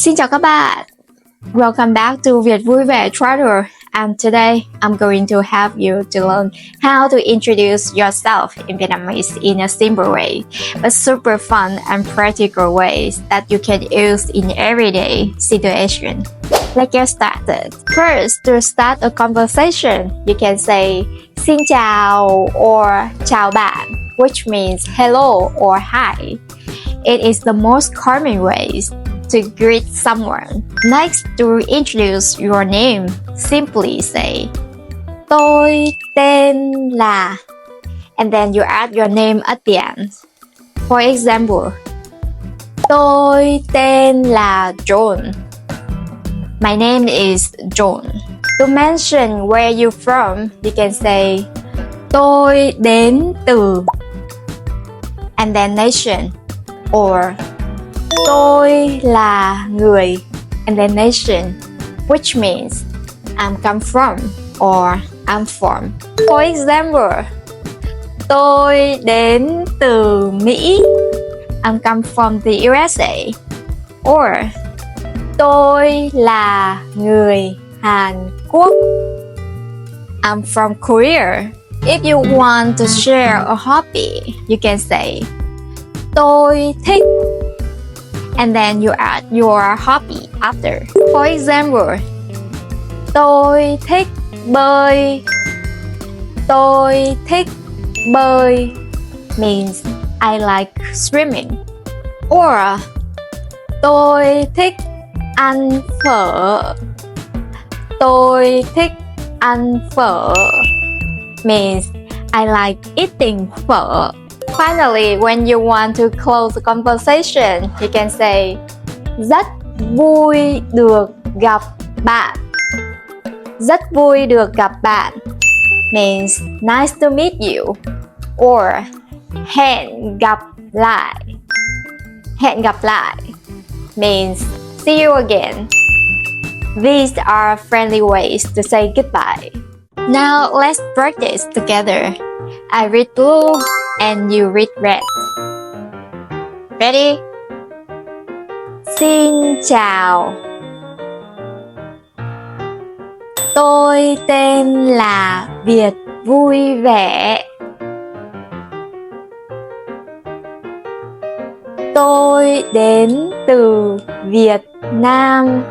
Xin chào các bạn. Welcome back to Vietvuive Trader, and today I'm going to help you to learn how to introduce yourself in Vietnamese in a simple way, but super fun and practical ways that you can use in everyday situation. Let's get started. First, to start a conversation, you can say Xin chào or chào bạn, which means hello or hi. It is the most common way to greet someone. Next, to introduce your name, simply say Tôi tên là, and then you add your name at the end. For example, Tôi tên là John. My name is John. To mention where you're from, you can say Tôi đến từ, and then nation, or Tôi là người, and then nation, which means I'm come from or I'm from. For example, tôi đến từ Mỹ. I'm come from the USA. Or tôi là người Hàn Quốc. I'm from Korea. If you want to share a hobby, you can say tôi thích, and then you add your hobby after. For example, tôi thích bơi. Tôi thích bơi means I like swimming. Or tôi thích ăn phở. Tôi thích ăn phở means I like eating phở. Finally, when you want to close the conversation, you can say Rất vui được gặp bạn. Rất vui được gặp bạn means nice to meet you. Or hẹn gặp lại. Hẹn gặp lại means see you again. These are friendly ways to say goodbye. Now let's practice together. I read blue and you read red. Ready? Xin chào. Tôi tên là Vietvuive. Tôi đến từ Việt Nam.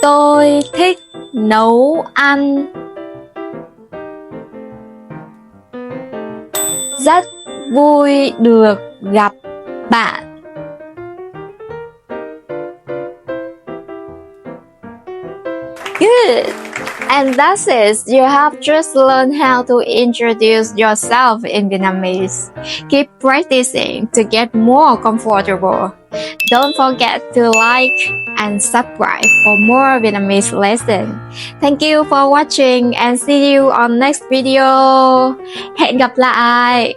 Tôi thích nấu ăn. Rất vui được gặp bạn. Good! And that's it. You have just learned how to introduce yourself in Vietnamese. Keep practicing to get more comfortable. Don't forget to like and subscribe for more Vietnamese lessons. Thank you for watching and see you on next video. Hẹn gặp lại!